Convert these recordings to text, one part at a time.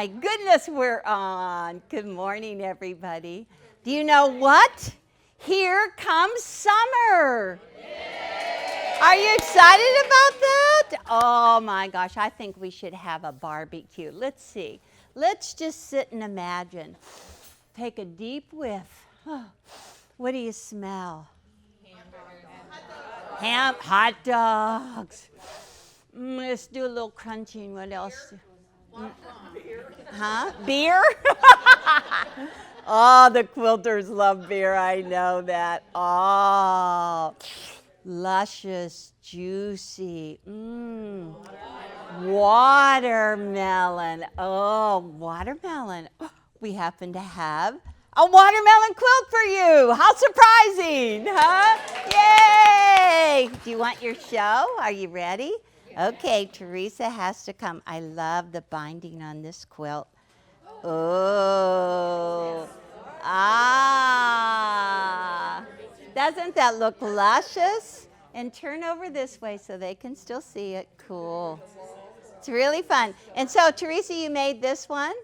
my goodness, we're on. Good morning, everybody. Do you know what? Here comes summer. Are you excited about that? Oh my gosh, I think we should have a barbecue. Let's see. Let's just sit and imagine. Take a deep whiff. What do you smell? Ham, hot dogs. Let's do a little crunching. What else? Beer. Huh? Beer? Oh, the quilters love beer. I know that. Oh, luscious, juicy. Watermelon. Oh, watermelon. We happen to have a watermelon quilt for you. How surprising, huh? Yay! Do you want your show? Are you ready? Okay, Teresa has to come. I love the binding on this quilt. Oh. Ah. Doesn't that look luscious? And turn over this way so they can still see it. Cool. It's really fun. And so, Teresa, you made this one?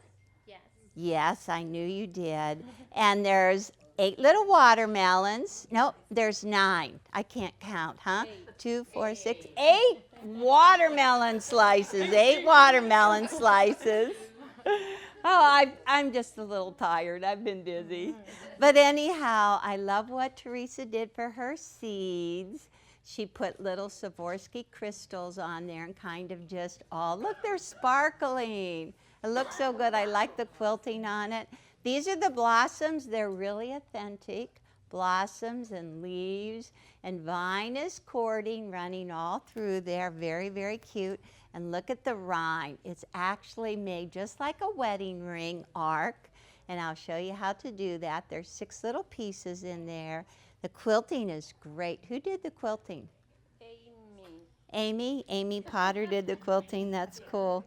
Yes. Yes, I knew you did. And there's 8 little watermelons. No, there's 9. I can't count, huh? 2, 4, 6, 8 watermelon slices. 8 watermelon slices. Oh, I'm just a little tired. I've been busy. But anyhow, I love what Teresa did for her seeds. She put little Swarovski crystals on there and kind of just, oh, look, they're sparkling. It looks so good. I like the quilting on it. These are the blossoms. They're really authentic. Blossoms and leaves. And vine is cording running all through there. Very, very cute. And look at the rind. It's actually made just like a wedding ring arc. And I'll show you how to do that. There's 6 little pieces in there. The quilting is great. Who did the quilting? Amy. Amy Potter did the quilting. That's cool.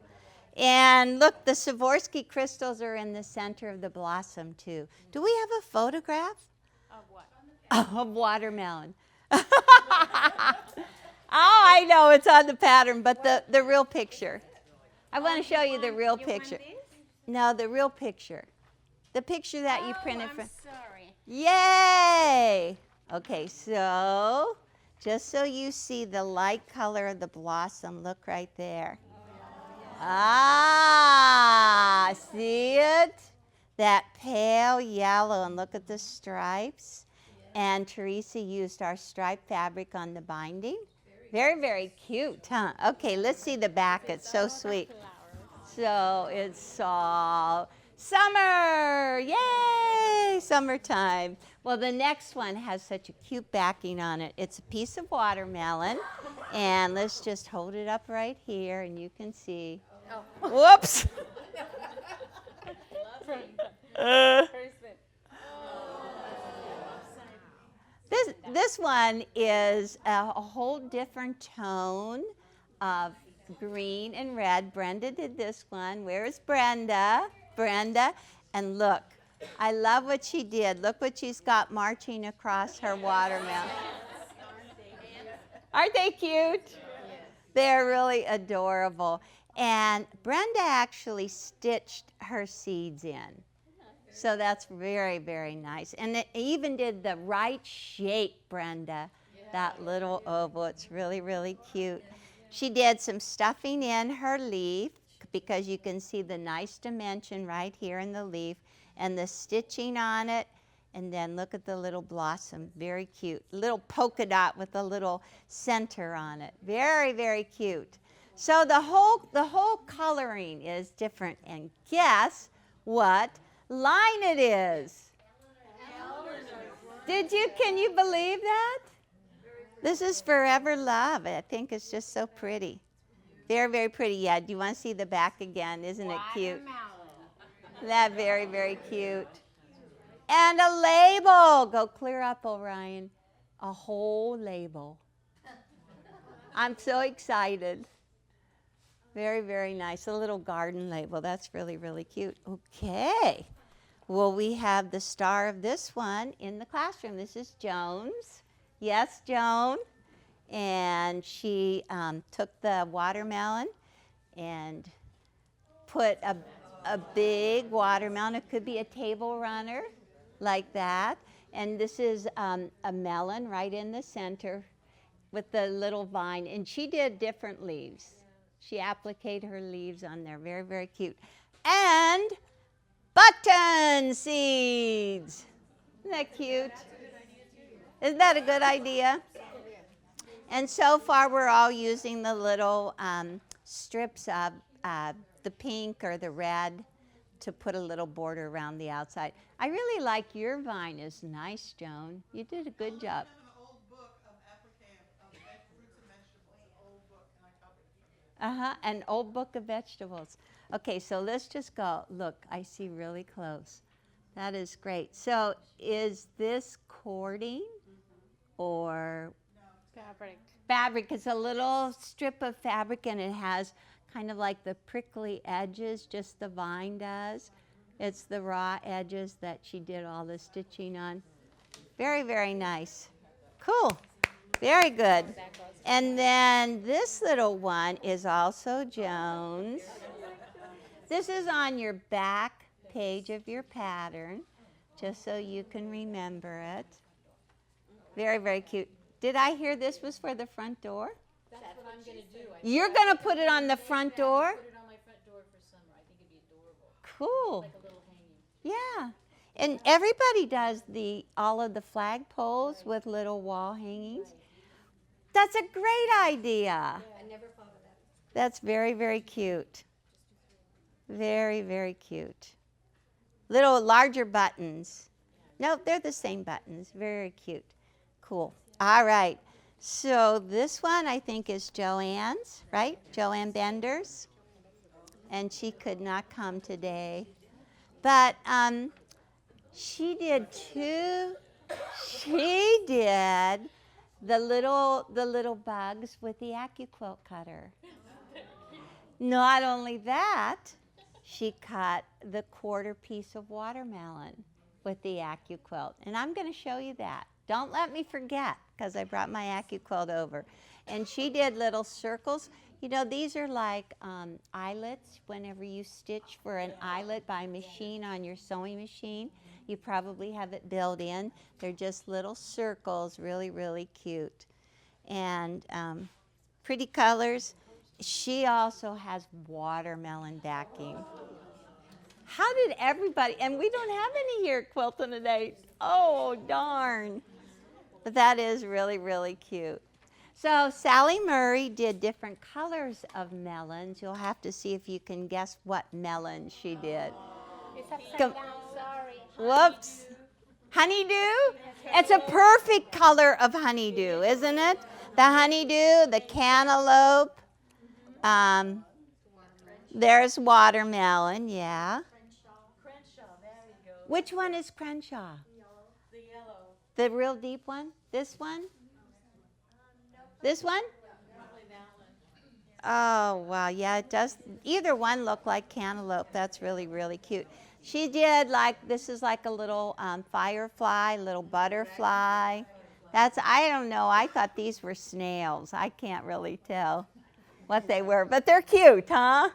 And look, the Swarovski crystals are in the center of the blossom too. Do we have a photograph? Of what? Of watermelon. Oh, I know, it's on the pattern, but the real picture. I want to show you the real picture. No, the real picture. The picture that you printed I'm sorry. Yay! Okay, so just so you see the light color of the blossom, look right there. Ah, see it? That pale yellow, and look at the stripes. And Teresa used our striped fabric on the binding. Very, very cute, huh? Okay, let's see the back. It's so sweet. So it's all summer. Yay! Summertime. Well, the next one has such a cute backing on it. It's a piece of watermelon. And let's just hold it up right here, and you can see. Oh. Whoops! This one is a whole different tone of green and red. Brenda did this one. Where is Brenda? Brenda. And look, I love what she did. Look what she's got marching across her watermelon. Aren't they cute? They're really adorable. And Brenda actually stitched her seeds in. So that's very, very nice. And it even did the right shape, Brenda, that little oval. It's really, really cute. She did some stuffing in her leaf because you can see the nice dimension right here in the leaf and the stitching on it. And then look at the little blossom. Very cute. Little polka dot with a little center on it. Very, very cute. So the whole coloring is different. And guess what line it is? Can you believe that? This is Forever Love. I think it's just so pretty. Very, very pretty. Yeah, do you want to see the back again? Isn't it cute? That very, very cute. And a label. Go clear up, Orion. A whole label. I'm so excited. Very, very nice. A little garden label. That's really, really cute. Okay. Well, we have the star of this one in the classroom. This is Jones. Yes, Joan. And she took the watermelon and put a a big watermelon. It could be a table runner like that. And this is a melon right in the center with the little vine. And she did different leaves. She appliqued her leaves on there. Very, very cute. And button seeds. Isn't that cute? Isn't that a good idea? And so far, we're all using the little strips of the pink or the red to put a little border around the outside. I really like your vine. Is nice, Joan. You did a good job. An old book of vegetables. Okay, so let's just go. Look, I see really close. That is great. So is this cording or fabric? Fabric. It's a little strip of fabric, and it has kind of like the prickly edges, just the vine does. It's the raw edges that she did all the stitching on. Very, very nice. Cool. Very good. And then this little one is also Joan's. This is on your back page of your pattern, just so you can remember it. Very, very cute. Did I hear this was for the front door? That's what I'm going to do. You're going to put it on the front door? Put it on my front door for summer. I think it'd be adorable. Cool. Like a little hanging. Yeah. And everybody does all of the flagpoles with little wall hangings. That's a great idea. I never thought of that. That's very, very cute. Very, very cute. Little larger buttons. No, they're the same buttons. Very cute. Cool. All right. So this one I think is Joanne's, right? Joanne Bender's. And she could not come today. But she did the little bugs with the AccuQuilt cutter. Not only that, she cut the quarter piece of watermelon with the AccuQuilt. And I'm going to show you that. Don't let me forget, because I brought my AccuQuilt over. And she did little circles. You know, these are like eyelets. Whenever you stitch for an eyelet by machine on your sewing machine, you probably have it built in. They're just little circles, really, really cute. And pretty colors. She also has watermelon backing. How did everybody, and we don't have any here at Quilting Today. Oh, darn. But that is really, really cute. So Sally Murray did different colors of melons. You'll have to see if you can guess what melon she did. It's upside down, sorry. Whoops. Honeydew? It's a perfect color of honeydew, isn't it? The honeydew, the cantaloupe. There's watermelon, yeah. Crenshaw, there you go. Which one is Crenshaw? The yellow. The real deep one? This one? This one? Probably that one. Oh, wow, yeah, it does. Either one look like cantaloupe. That's really, really cute. She did this is like a little firefly, little butterfly. I don't know, I thought these were snails. I can't really tell what they were, but they're cute, huh?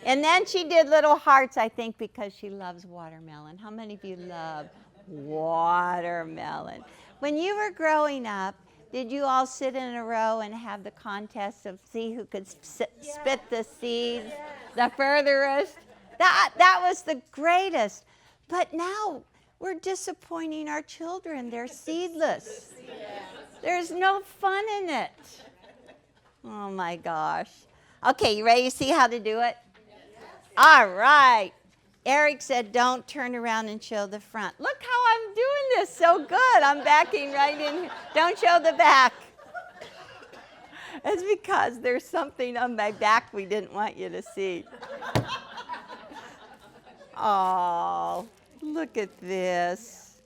And then she did little hearts, I think, because she loves watermelon. How many of you love watermelon? When you were growing up, did you all sit in a row and have the contest of see who could spit the seeds the furthest? That was the greatest. But now we're disappointing our children. They're seedless. There's no fun in it. Oh my gosh. Okay, you ready to see how to do it? All right. Eric said, don't turn around and show the front. Look how I'm doing this so good. I'm backing right in here. Don't show the back. It's because there's something on my back we didn't want you to see. Oh, look at this.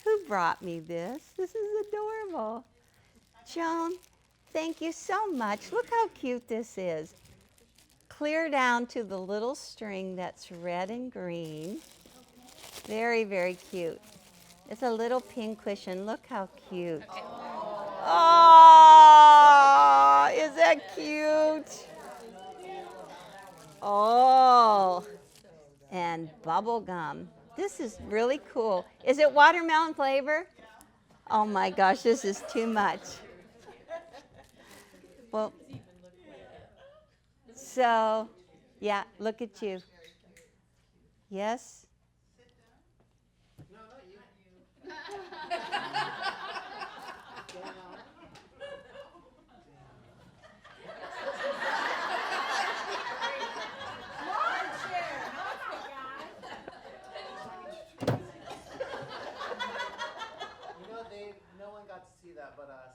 Who brought me this? This is adorable. Joan, thank you so much. Look how cute this is. Clear down to the little string that's red and green. Very, very cute. It's a little pin cushion. Look how cute. Oh, is that cute? Oh, and bubble gum. This is really cool. Is it watermelon flavor? Oh my gosh, this is too much. Well, so, yeah, look at you. Yes? No, not you. You know, Dave, no one got to see that but us.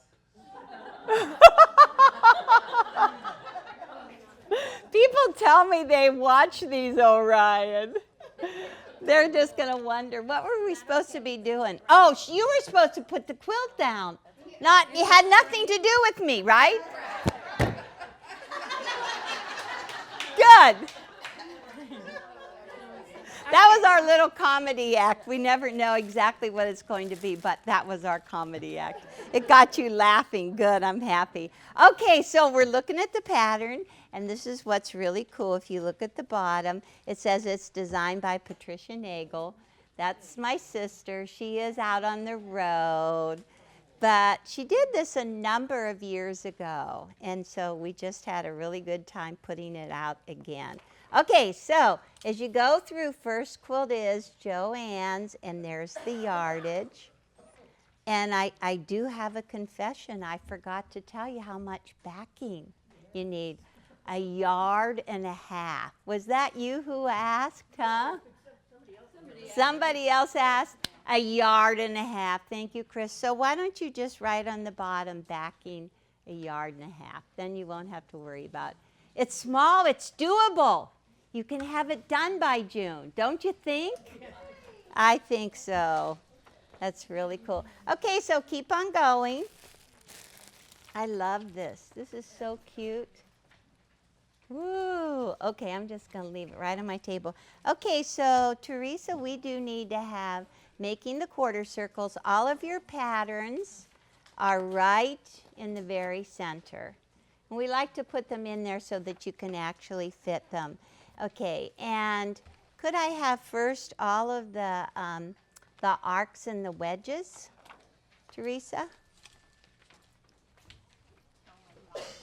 People tell me they watch these, Orion. They're just going to wonder, what were we supposed to be doing? Oh, you were supposed to put the quilt down. It had nothing to do with me, right? Good. That was our little comedy act. We never know exactly what it's going to be, but that was our comedy act. It got you laughing. Good, I'm happy. Okay, so we're looking at the pattern, and this is what's really cool. If you look at the bottom, it says it's designed by Patricia Nagel. That's my sister. She is out on the road. But she did this a number of years ago, and so we just had a really good time putting it out again. Okay, so as you go through, first quilt is Joanne's, and there's the yardage. And I do have a confession. I forgot to tell you how much backing you need. 1.5 yards. Was that you who asked, huh? Somebody else asked. 1.5 yards. Thank you, Chris. So why don't you just write on the bottom, backing 1.5 yards. Then you won't have to worry about it. It's small. It's doable. You can have it done by June, don't you think? I think so. That's really cool. Okay, so keep on going. I love this. This is so cute. Woo. Okay, I'm just going to leave it right on my table. Okay, so Teresa, we do need to have making the quarter circles. All of your patterns are right in the very center. And we like to put them in there so that you can actually fit them. Okay, and could I have first all of the arcs and the wedges, Teresa?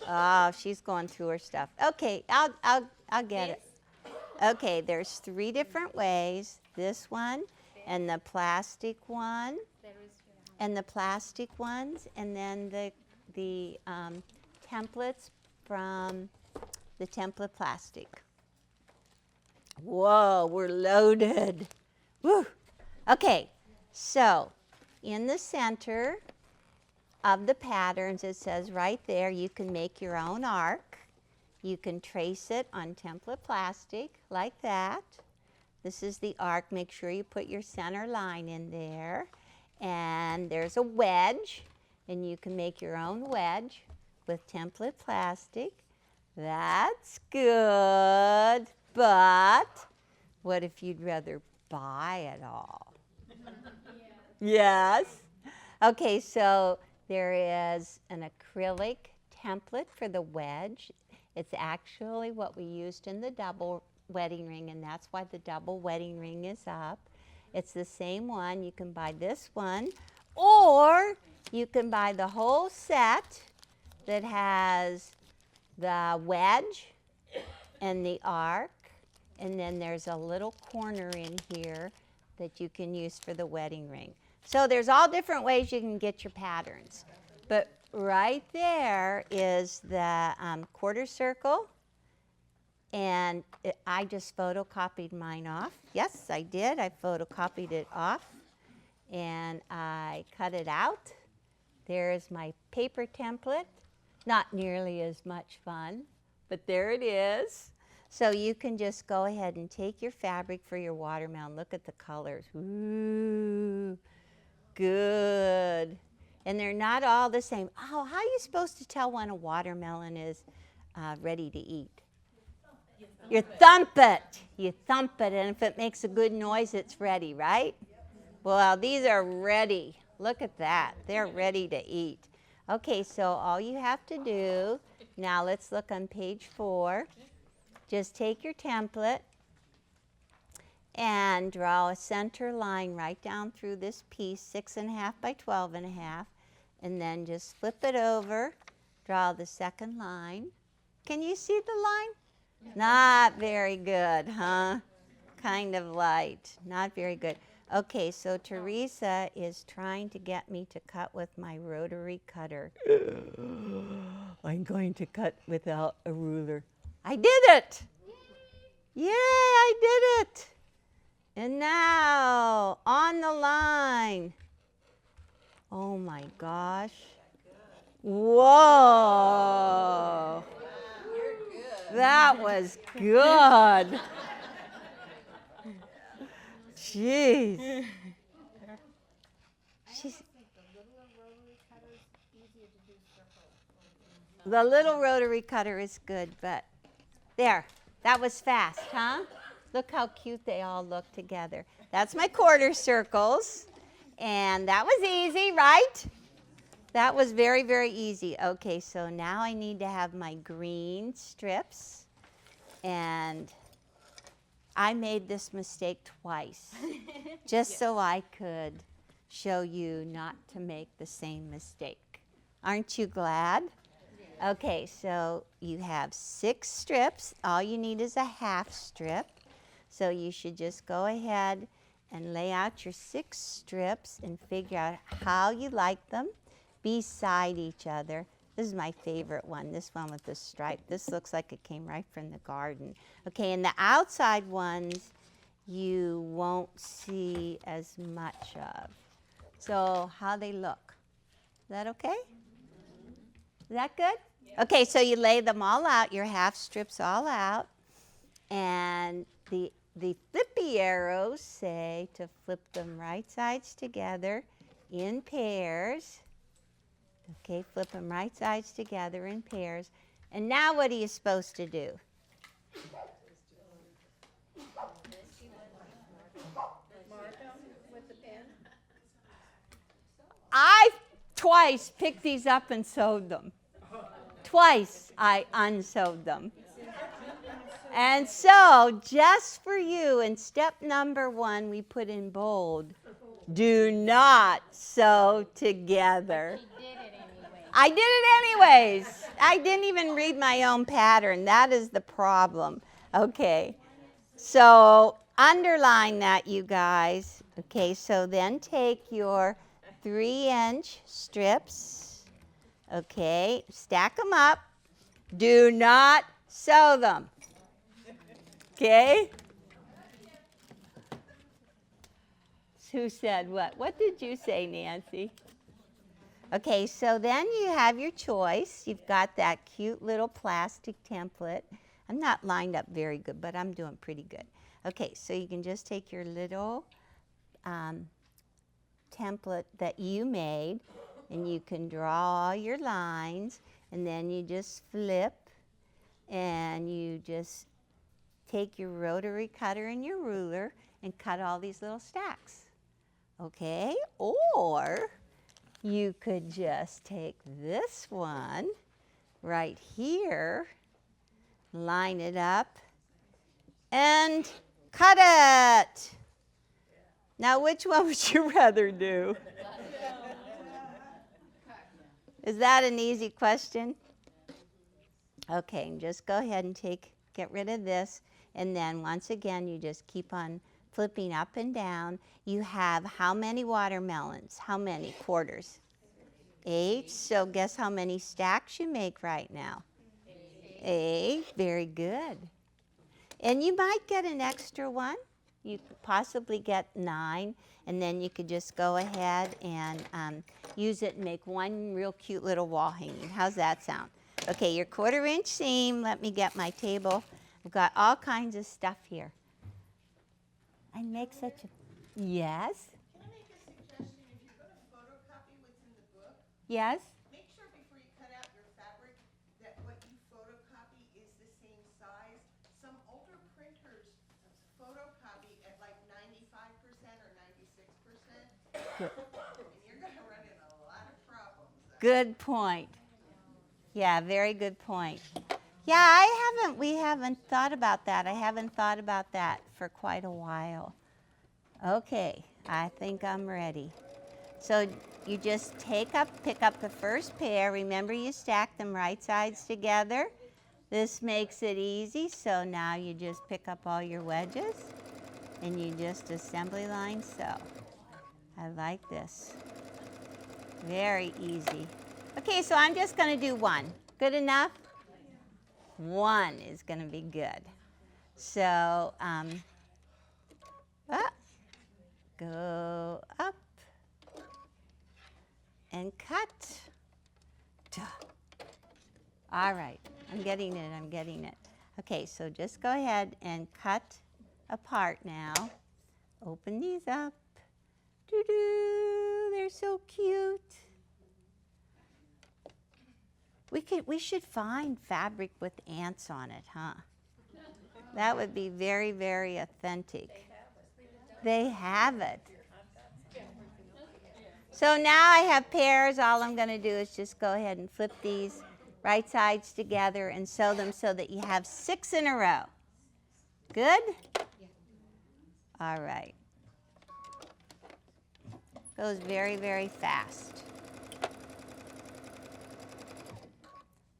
Oh, she's going through her stuff. Okay, I'll get it. Okay, there's 3 different ways. This one, and the plastic one, and the plastic ones, and then the templates from the template plastic. Whoa, we're loaded. Woo. Okay, so in the center of the patterns, it says right there, you can make your own arc. You can trace it on template plastic like that. This is the arc. Make sure you put your center line in there. And there's a wedge, and you can make your own wedge with template plastic. That's good, but what if you'd rather buy it all? Yes? Okay, so there is an acrylic template for the wedge. It's actually what we used in the double wedding ring, and that's why the double wedding ring is up. It's the same one. You can buy this one, or you can buy the whole set that has the wedge and the arc, and then there's a little corner in here that you can use for the wedding ring. So there's all different ways you can get your patterns. But right there is the quarter circle, and I just photocopied mine off. Yes, I did. I photocopied it off, and I cut it out. There's my paper template. Not nearly as much fun, but there it is. So you can just go ahead and take your fabric for your watermelon. Look at the colors. Ooh, good. And they're not all the same. Oh, how are you supposed to tell when a watermelon is ready to eat? You thump it. You thump it, and if it makes a good noise, it's ready, right? Well, these are ready. Look at that. They're ready to eat. Okay, so all you have to do, now let's look on page 4. Just take your template and draw a center line right down through this piece, 6.5 by 12.5, and then just flip it over, draw the second line. Can you see the line? Not very good, huh? Kind of light, not very good. Okay, so Teresa is trying to get me to cut with my rotary cutter. I'm going to cut without a ruler. I did it! Yay, I did it! And now, on the line. Oh my gosh. Whoa! That was good. Jeez. She's, the little rotary cutter is good, but there, that was fast, huh? Look how cute they all look together. That's my quarter circles, and that was easy, right? That was very, very easy. Okay, so now I need to have my green strips, and I made this mistake twice, just so I could show you not to make the same mistake. Aren't you glad? Okay, so you have 6 strips. All you need is a half strip. So you should just go ahead and lay out your 6 strips and figure out how you like them beside each other. This is my favorite one, this one with the stripe. This looks like it came right from the garden. Okay, and the outside ones you won't see as much of. So how they look. Is that okay? Is that good? Yeah. Okay, so you lay them all out, your half strips all out, and the flippy arrows say to flip them right sides together in pairs. Okay, flip them right sides together in pairs. And now what are you supposed to do? I twice picked these up and sewed them. Twice I unsewed them. And so, just for you, in step number 1, we put in bold, do not sew together. She did it anyway. I did it anyways. I didn't even read my own pattern. That is the problem. Okay, so underline that, you guys. Okay, so then take your 3-inch strips. Okay, stack them up. Do not sew them. Okay? Who said what? What did you say, Nancy? Okay, so then you have your choice. You've got that cute little plastic template. I'm not lined up very good, but I'm doing pretty good. Okay, so you can just take your little template that you made, and you can draw all your lines, and then you just flip, and you just take your rotary cutter and your ruler and cut all these little stacks. Okay, or you could just take this one right here, line it up, and cut it. Now, which one would you rather do? Is that an easy question? Okay, just go ahead and get rid of this, and then once again, you just keep on flipping up and down. You have how many watermelons? How many quarters? 8. So guess how many stacks you make right now? 8. Very good. And you might get an extra one. You could possibly get 9, and then you could just go ahead and use it and make one real cute little wall hanging. How's that sound? Okay, your 1/4-inch seam. Let me get my table. I've got all kinds of stuff here. I make such a... Yes? Can I make a suggestion? If you're going to photocopy what's in the book, Yes? make sure before you cut out your fabric that what you photocopy is the same size. Some older printers photocopy at like 95% or 96%, and you're going to run into a lot of problems. Good point. Yeah, very good point. Yeah, we haven't thought about that. I haven't thought about that for quite a while. Okay, I think I'm ready. So you just pick up the first pair. Remember, you stack them right sides together. This makes it easy. So now you just pick up all your wedges and you just assembly line sew. I like this. Very easy. Okay, so I'm just going to do one. Good enough? One is going to be good. So go up and cut. Duh. All right, I'm getting it. Okay, so just go ahead and cut apart now. Open these up. Doo-doo, they're so cute. We should find fabric with ants on it, huh? That would be very, very authentic. They have it. So now I have pairs. All I'm going to do is just go ahead and flip these right sides together and sew them so that you have 6 in a row. Good? All right. Goes very, very fast.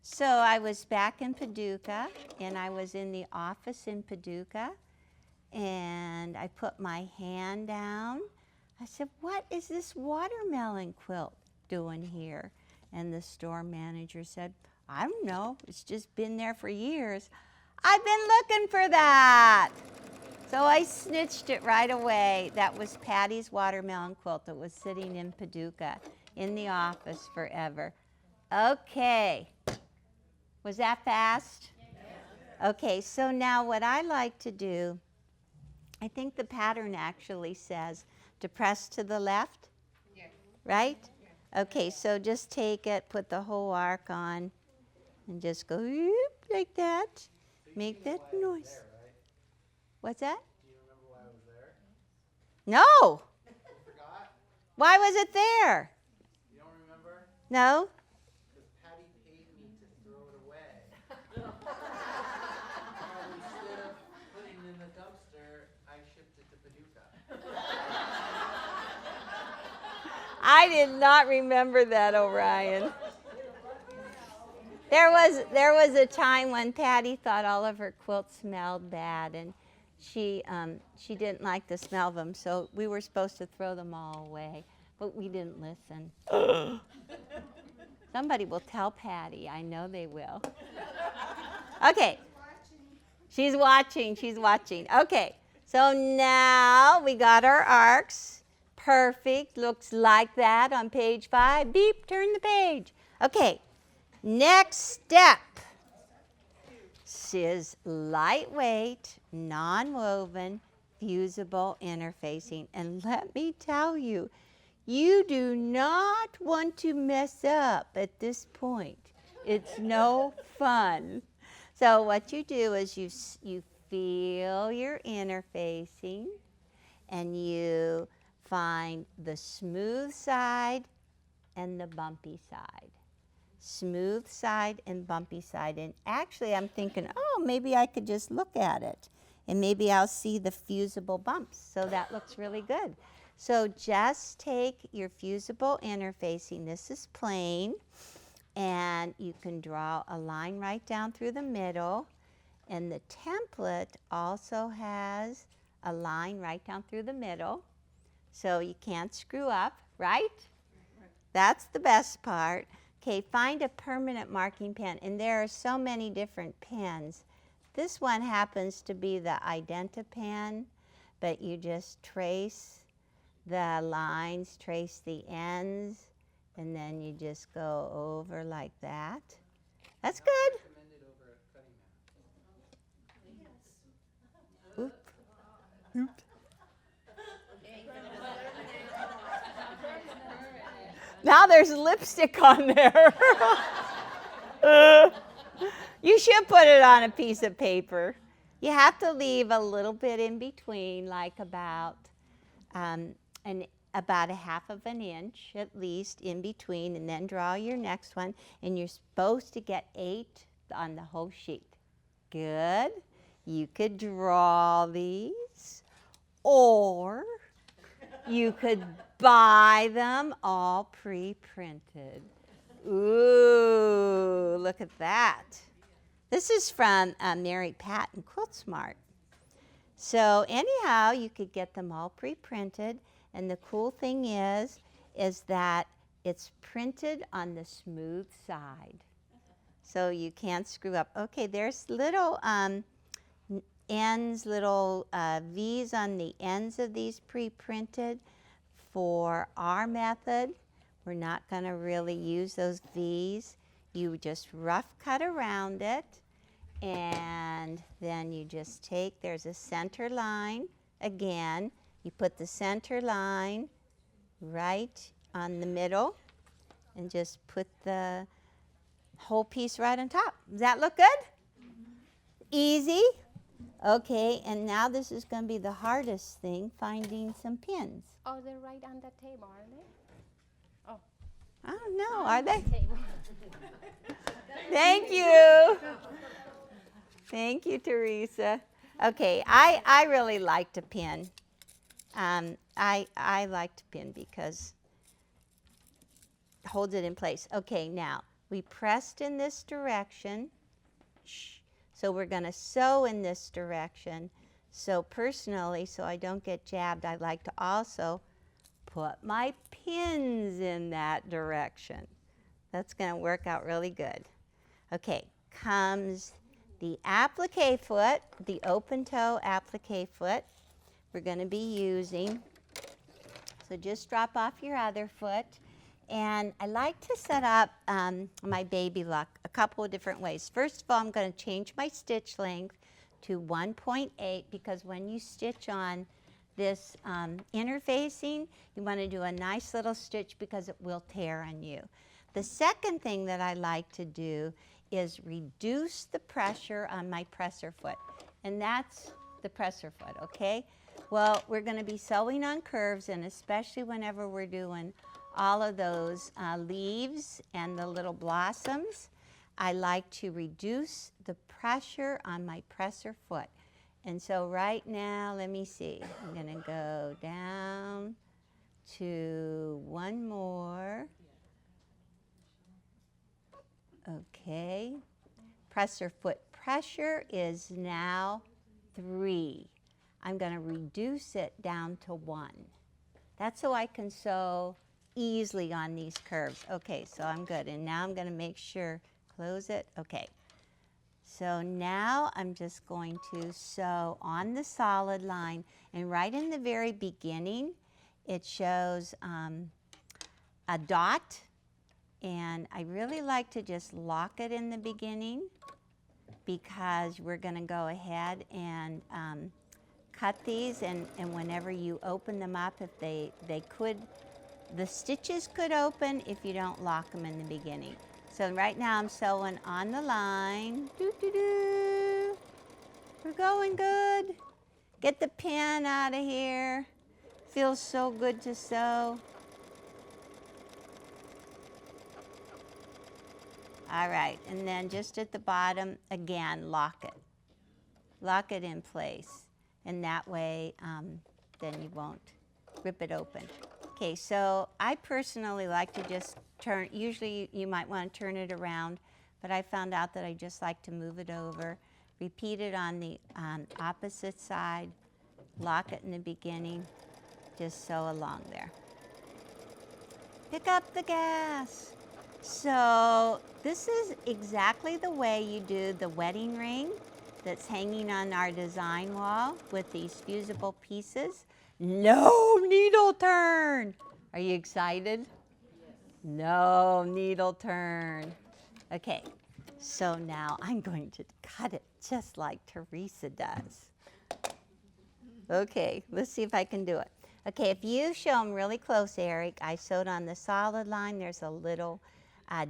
So I was back in Paducah, and I was in the office in Paducah, and I put my hand down. I said, "What is this watermelon quilt doing here?" And the store manager said, "I don't know. It's just been there for years." I've been looking for that. So I snitched it right away. That was Patty's watermelon quilt that was sitting in Paducah in the office forever. Okay. Was that fast? Okay, so now what I like to do, I think the pattern actually says to press to the left, right? Okay, so just take it, put the whole arc on, and just go whoop, like that. Make that noise. What's that? Do you remember why I was there? No. You forgot? Why was it there? You don't remember? No? Because Patty paid me to throw it away. Instead of putting it in the dumpster, I shipped it to Paducah. I did not remember that, Orion. There was a time when Patty thought all of her quilts smelled bad, and she didn't like the smell of them, so we were supposed to throw them all away, but we didn't listen. Somebody will tell Patty. I know they will. Okay. She's watching. Okay. So now we got our arcs. Perfect. Looks like that on page 5. Beep, turn the page. Okay. Next step is lightweight, non-woven, fusible interfacing. And let me tell you, you do not want to mess up at this point. It's no fun. So what you do is you feel your interfacing, and you find the smooth side and the bumpy side. Smooth side and bumpy side. And actually I'm thinking, oh, maybe I could just look at it and maybe I'll see the fusible bumps. So that looks really good. So just take your fusible interfacing. This is plain, and you can draw a line right down through the middle. And the template also has a line right down through the middle, so you can't screw up, right? That's the best part. Okay, find a permanent marking pen, and there are so many different pens. This one happens to be the Identa pen, but you just trace the lines, trace the ends, and then you just go over like that. That's good. Recommended over a cutting mat. Oop. Now there's lipstick on there. You should put it on a piece of paper. You have to leave a little bit in between, like about a half of an inch at least in between, and then draw your next one. And you're supposed to get 8 on the whole sheet. Good. You could draw these, or you could buy them all pre-printed. Ooh, look at that. This is from Mary Pat and Quilt Smart. So anyhow, you could get them all pre-printed, and the cool thing is that it's printed on the smooth side, so you can't screw up. Okay, there's little ends, little V's on the ends of these pre-printed. For our method, we're not going to really use those V's. You just rough cut around it, and then you just take, there's a center line. Again, you put the center line right on the middle and just put the whole piece right on top. Does that look good? Easy? Okay, and now this is going to be the hardest thing, finding some pins. Oh, they're right on the table, are they? Oh. I don't know, are they? Table. Thank you. Thank you, Teresa. Okay, I really like to pin. I like to pin because it holds it in place. Okay, now we pressed in this direction. Shh. So we're going to sew in this direction. So personally, so I don't get jabbed, I like to also put my pins in that direction. That's going to work out really good. Okay, comes the applique foot, the open toe applique foot we're going to be using. So just drop off your other foot. And I like to set up my baby lock a couple of different ways. First of all, I'm going to change my stitch length to 1.8 because when you stitch on this interfacing, you want to do a nice little stitch because it will tear on you. The second thing that I like to do is reduce the pressure on my presser foot. And that's the presser foot, okay? Well, we're going to be sewing on curves, and especially whenever we're doing all of those leaves and the little blossoms, I like to reduce the pressure on my presser foot. And so right now, let me see, I'm going to go down to one more. Okay, presser foot pressure is now 3. I'm going to reduce it down to 1. That's so I can sew easily on these curves. Okay, so I'm good. And now I'm going to make sure, close it. Okay. So now I'm just going to sew on the solid line. And right in the very beginning, it shows a dot. And I really like to just lock it in the beginning because we're going to go ahead and cut these. And whenever you open them up, if they could, the stitches could open if you don't lock them in the beginning. So right now I'm sewing on the line. Doo, doo, doo. We're going good. Get the pin out of here. Feels so good to sew. All right, and then just at the bottom, again, lock it. Lock it in place. And that way, then you won't rip it open. Okay, so I personally like to just turn, usually you might want to turn it around, but I found out that I just like to move it over, repeat it on the opposite side, lock it in the beginning, just sew along there. Pick up the gas. So this is exactly the way you do the wedding ring that's hanging on our design wall with these fusible pieces. No needle turn. Are you excited? Yes. No needle turn. Okay, so now I'm going to cut it just like Teresa does. Okay, let's see if I can do it. Okay, if you show them really close, Eric, I sewed on the solid line. There's a little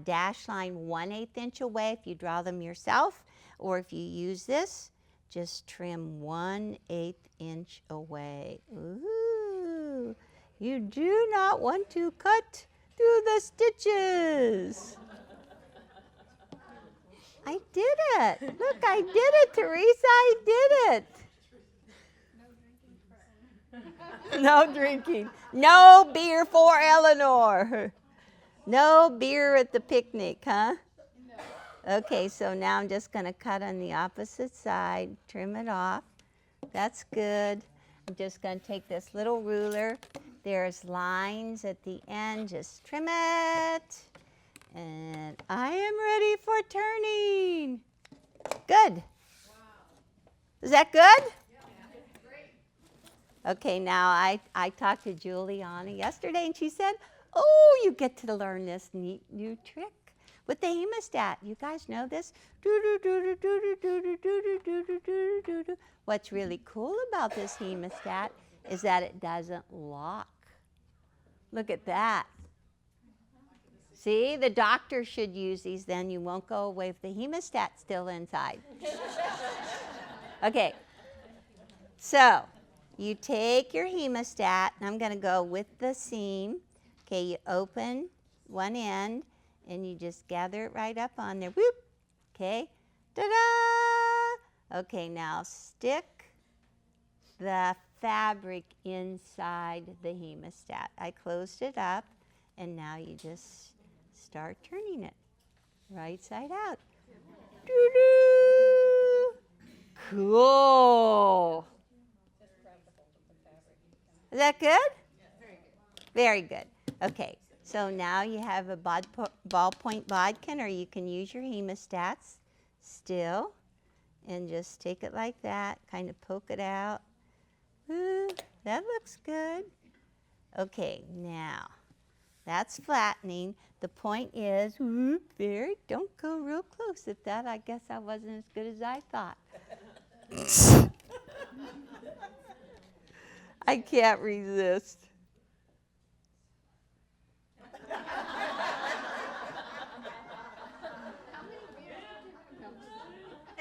dash line 1/8 inch away if you draw them yourself, or if you use this, just trim 1/8 inch away. Ooh, you do not want to cut through the stitches. I did it. Look, I did it, Teresa. I did it. No drinking. No beer for Eleanor. No beer at the picnic, huh? Okay, so now I'm just going to cut on the opposite side, trim it off. That's good. I'm just going to take this little ruler. There's lines at the end. Just trim it. And I am ready for turning. Good. Is that good? Okay, now I talked to Juliana yesterday, and she said, oh, you get to learn this neat new trick with the hemostat. You guys know this? What's really cool about this hemostat is that it doesn't lock. Look at that. See, the doctor should use these, then you won't go away if the hemostat's still inside. Okay, so you take your hemostat, and I'm going to go with the seam. Okay, you open one end, and you just gather it right up on there. Whoop! Okay, ta-da! Okay, now stick the fabric inside the hemostat. I closed it up, and now you just start turning it right side out. Doo-doo! Cool. Is that good? Very good. Okay, so now you have a ballpoint bodkin, or you can use your hemostats still, and just take it like that, kind of poke it out. Ooh, that looks good. Okay, now that's flattening. The point is, don't go real close at that. I guess I wasn't as good as I thought. I can't resist.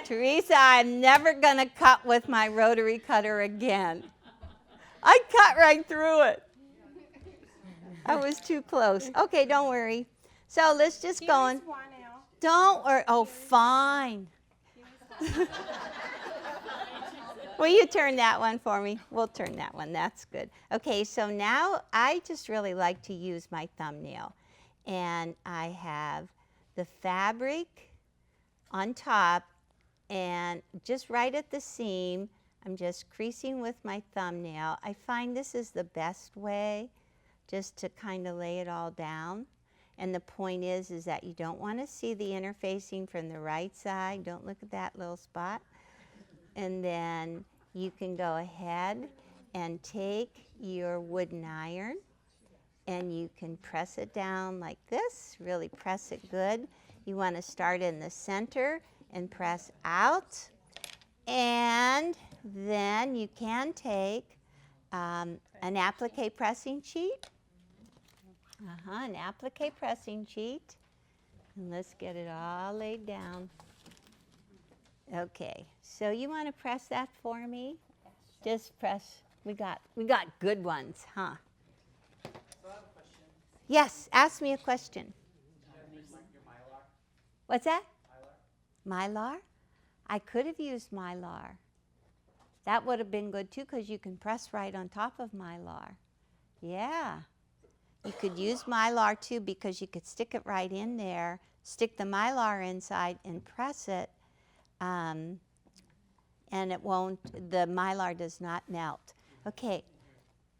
Teresa, I'm never going to cut with my rotary cutter again. I cut right through it. I was too close. Okay, don't worry. So let's just go on. Don't worry. Oh, fine. Will you turn that one for me? We'll turn that one. That's good. Okay, so now I just really like to use my thumbnail. And I have the fabric on top, and just right at the seam, I'm just creasing with my thumbnail. I find this is the best way just to kind of lay it all down. And the point is that you don't want to see the interfacing from the right side. Don't look at that little spot. And then you can go ahead and take your wooden iron, and you can press it down like this. Really press it good. You want to start in the center and press out. And then you can take an applique pressing sheet. An applique pressing sheet. And let's get it all laid down. Okay, so you want to press that for me? Just press. We got good ones, huh? So I have a question. Yes, ask me a question. Should I use your Mylar? What's that? Mylar? Mylar? I could have used Mylar. That would have been good too, because you can press right on top of Mylar. Yeah. You could use Mylar too, because you could stick it right in there, stick the Mylar inside and press it, and it won't, the Mylar does not melt. Okay. Bag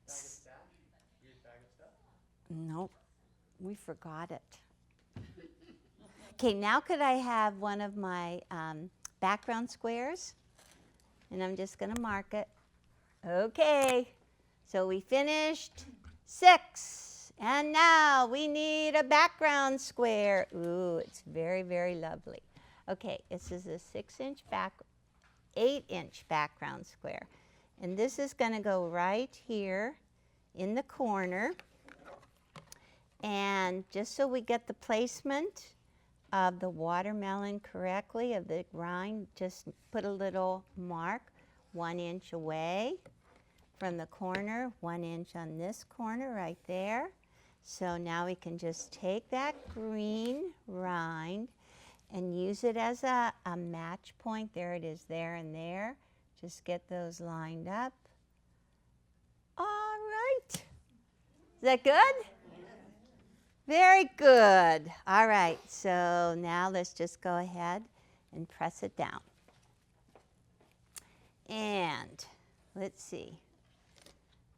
of stash? Use bag of stuff? Nope, we forgot it. Okay, now could I have one of my background squares? And I'm just going to mark it. Okay, so we finished 6. And now we need a background square. Ooh, it's very, very lovely. Okay, this is a 8-inch background square. And this is going to go right here in the corner. And just so we get the placement of the watermelon correctly, of the rind, just put a little mark 1 inch away from the corner, 1 inch on this corner right there. So now we can just take that green rind and use it as a match point. There it is, there and there. Just get those lined up. All right. Is that good? Very good. All right, so now let's just go ahead and press it down. And let's see.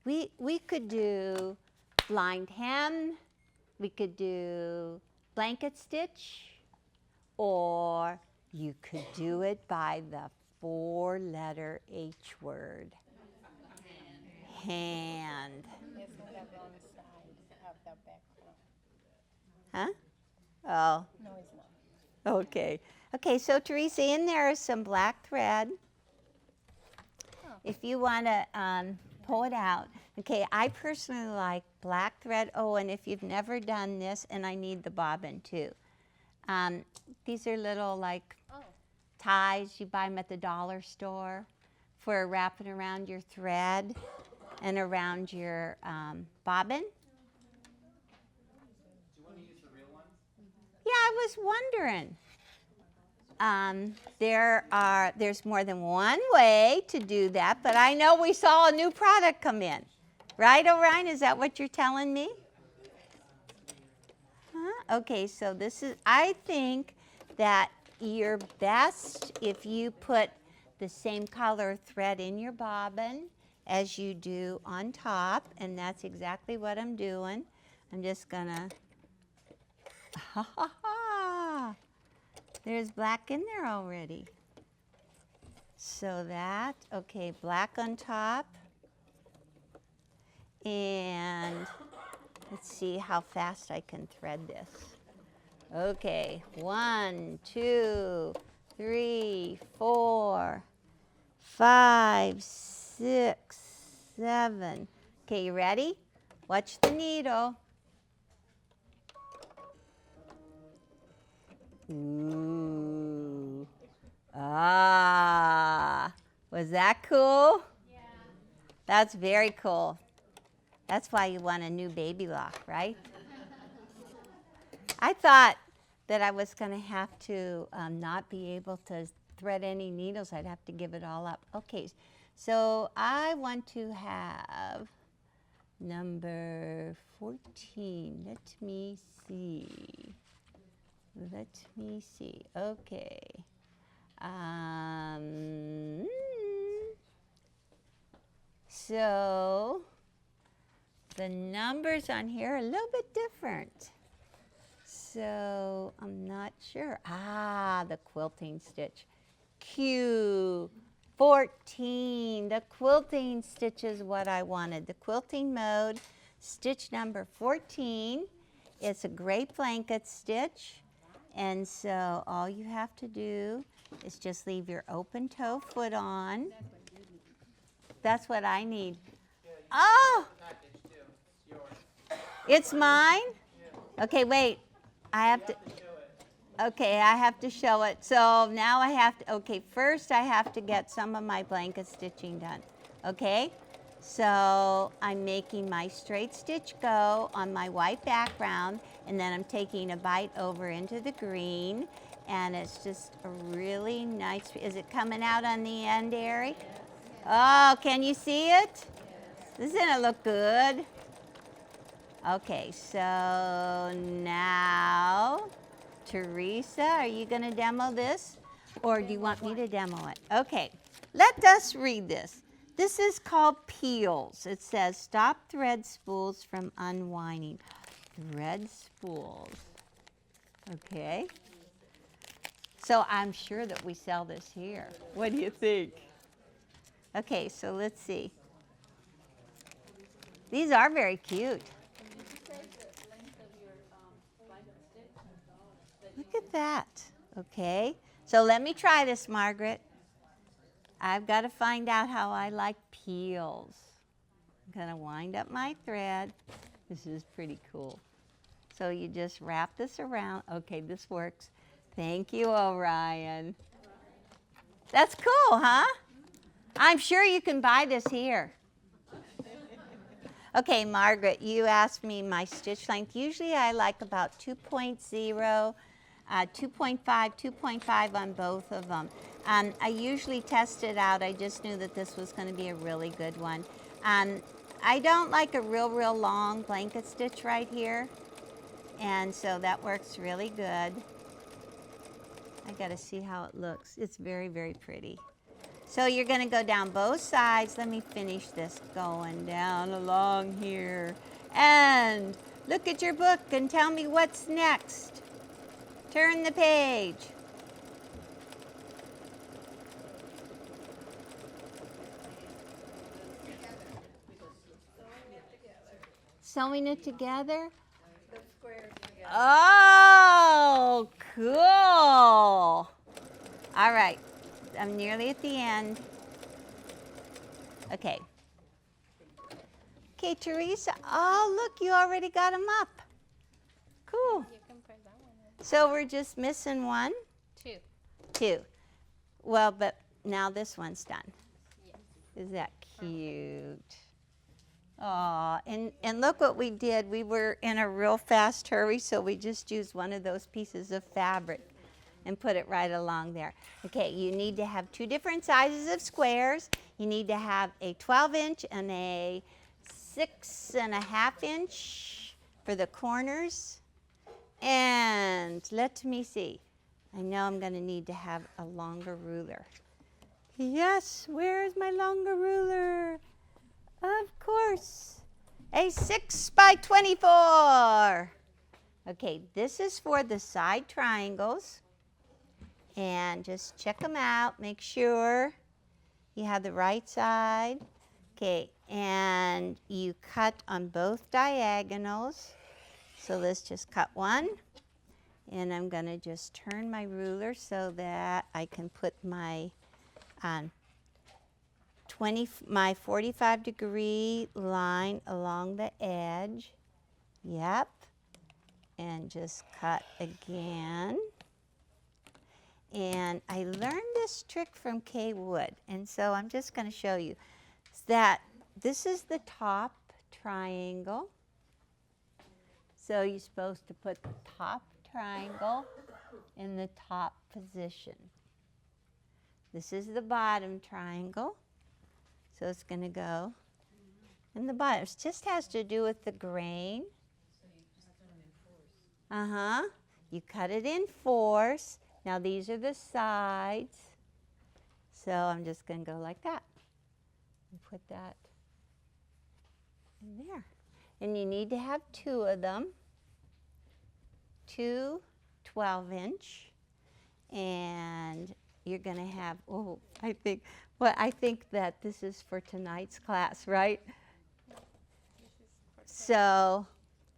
We could do blind hem. We could do blanket stitch. Or you could do it by the 4-letter H word. Hand. It's on the wrong side of the background. Huh? Oh, No, it's not. okay. Okay, so Teresa, in there is some black thread. Oh. If you want to pull it out. Okay, I personally like black thread. Oh, and if you've never done this, and I need the bobbin too. These are little like Oh. ties. You buy them at the dollar store for wrapping around your thread and around your bobbin. Do you want to use the real ones? Yeah, I was wondering. There's more than one way to do that, but I know we saw a new product come in. Right, Orion? Is that what you're telling me? Huh? Okay, so this is, I think that you're best if you put the same color thread in your bobbin as you do on top, and that's exactly what I'm doing. I'm just gonna, ha ha ha. There's black in there already. So that, okay, black on top. And let's see how fast I can thread this. Okay, 1, 2, 3, 4, 5, 6, 7. Okay, you ready? Watch the needle. Ooh. Ah. Was that cool? Yeah. That's very cool. That's why you want a new baby lock, right? I thought that I was going to have to not be able to thread any needles. I'd have to give it all up. Okay, so I want to have number 14. Let me see. Let me see. Okay. So the numbers on here are a little bit different. So I'm not sure. Ah, the quilting stitch. Q14. The quilting stitch is what I wanted. The quilting mode, stitch number 14. It's a gray blanket stitch. And so all you have to do is just leave your open toe foot on. That's what I need. Oh! Package too. It's yours. It's mine? Okay, wait. I have to. Show it. Okay, I have to show it. So now I have to, okay, first I have to get some of my blanket stitching done. Okay? So I'm making my straight stitch go on my white background, and then I'm taking a bite over into the green, and it's just a really nice, is it coming out on the end, Ari? Oh, can you see it? Doesn't it look good? Okay, so now, Teresa, are you going to demo this? Or do you want me to demo it? Okay, let us read this. This is called peels. It says, stop thread spools from unwinding. Thread spools. Okay. So I'm sure that we sell this here. What do you think? Okay, so let's see. These are very cute. Look at that. Okay, so let me try this, Margaret. I've got to find out how I like peels. I'm going to wind up my thread. This is pretty cool. So you just wrap this around. Okay, this works. Thank you, Orion. That's cool, huh? I'm sure you can buy this here. Okay, Margaret, you asked me my stitch length. Usually I like about 2.0 2.5, 2.5 on both of them. I usually test it out. I just knew that this was going to be a really good one. I don't like a real long blanket stitch right here, and so that works really good. I got to see how it looks. It's very, very pretty. So you're going to go down both sides. Let me finish this going down along here. And look at your book and tell me what's next. Turn the page. Sewing it together? The squares together. Oh, cool. All right. I'm nearly at the end. Okay. Okay, Teresa. Oh, look, you already got them up. Cool. You can put that one in. So we're just missing one? 2. 2. Well, but now this one's done. Yes. Is that cute? Aw, and look what we did. We were in a real fast hurry, so we just used one of those pieces of fabric and put it right along there. Okay, you need to have 2 different sizes of squares. You need to have a 12-inch and a 6.5-inch for the corners. And let me see. I know I'm going to need to have a longer ruler. Yes, where's my longer ruler? Of course. A 6 by 24. Okay, this is for the side triangles. And just check them out. Make sure you have the right side. Okay, and you cut on both diagonals. So let's just cut one. And I'm going to just turn my ruler so that I can put my my 45-degree line along the edge. Yep. And just cut again. And I learned this trick from Kay Wood, and so I'm just going to show you that this is the top triangle. So you're supposed to put the top triangle in the top position. This is the bottom triangle. So it's going to go in the bottom. It just has to do with the grain. You cut it in 4s. Now these are the sides. So I'm just going to go like that. And put that in there. And you need to have 2 of them. 2 12-inch. And you're going to have, I think that this is for tonight's class, right? So,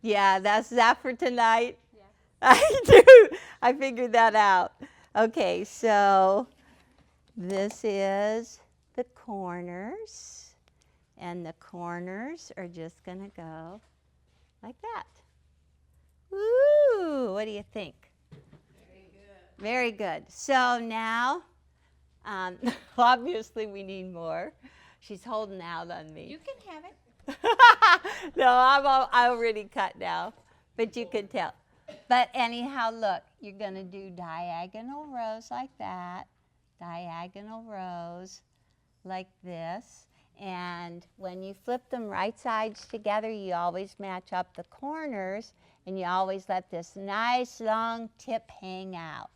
yeah, that's that for tonight. Yeah. I do. I figured that out. Okay, so this is the corners. And the corners are just going to go like that. Woo! What do you think? Very good. Very good. So now, obviously we need more. She's holding out on me. You can have it. No, I already cut now, but you can tell. But anyhow, look, you're going to do diagonal rows like that, diagonal rows like this. And when you flip them right sides together, you always match up the corners, and you always let this nice long tip hang out.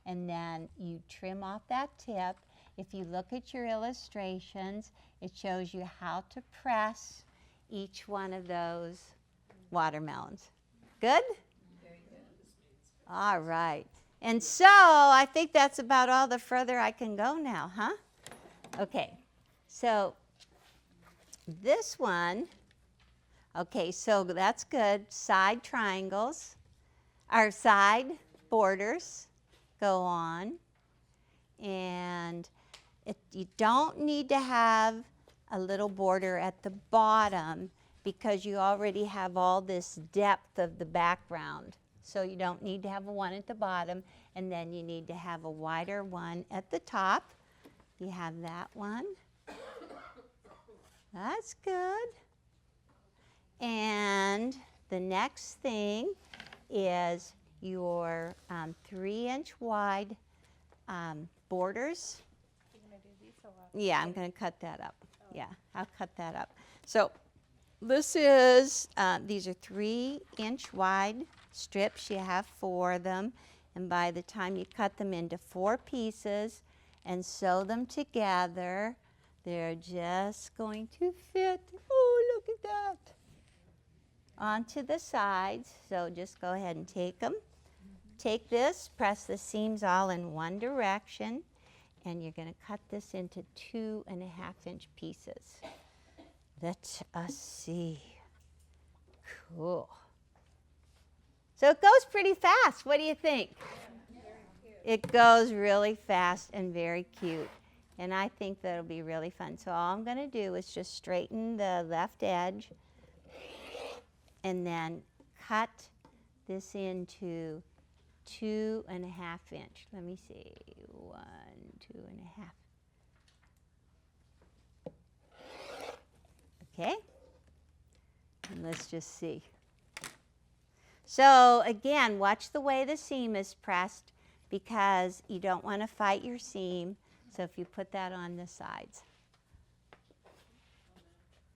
And then you trim off that tip. If you look at your illustrations, it shows you how to press each one of those watermelons. Good? Very good. All right. And so I think that's about all the further I can go now, huh? Okay. So this one, okay, so that's good. Side triangles, our side borders go on. And you don't need to have a little border at the bottom because you already have all this depth of the background. So you don't need to have a one at the bottom, and then you need to have a wider one at the top. You have that one. That's good. And the next thing is your 3-inch wide borders. You're gonna do these or what? Yeah, I'm going to cut that up. Yeah, I'll cut that up. So this is, these are 3-inch wide strips. You have 4 of them. And by the time you cut them into 4 pieces and sew them together, they're just going to fit. Oh, look at that. Onto the sides. So just go ahead and take them. Take this, press the seams all in one direction, and you're going to cut this into 2.5-inch pieces. Let us see. Cool. So it goes pretty fast. What do you think? It goes really fast and very cute. And I think that'll be really fun. So all I'm going to do is just straighten the left edge and then cut this into 2.5-inch. Let me see. 1, 2.5. Okay. And let's just see. So again, watch the way the seam is pressed because you don't want to fight your seam. So if you put that on the sides.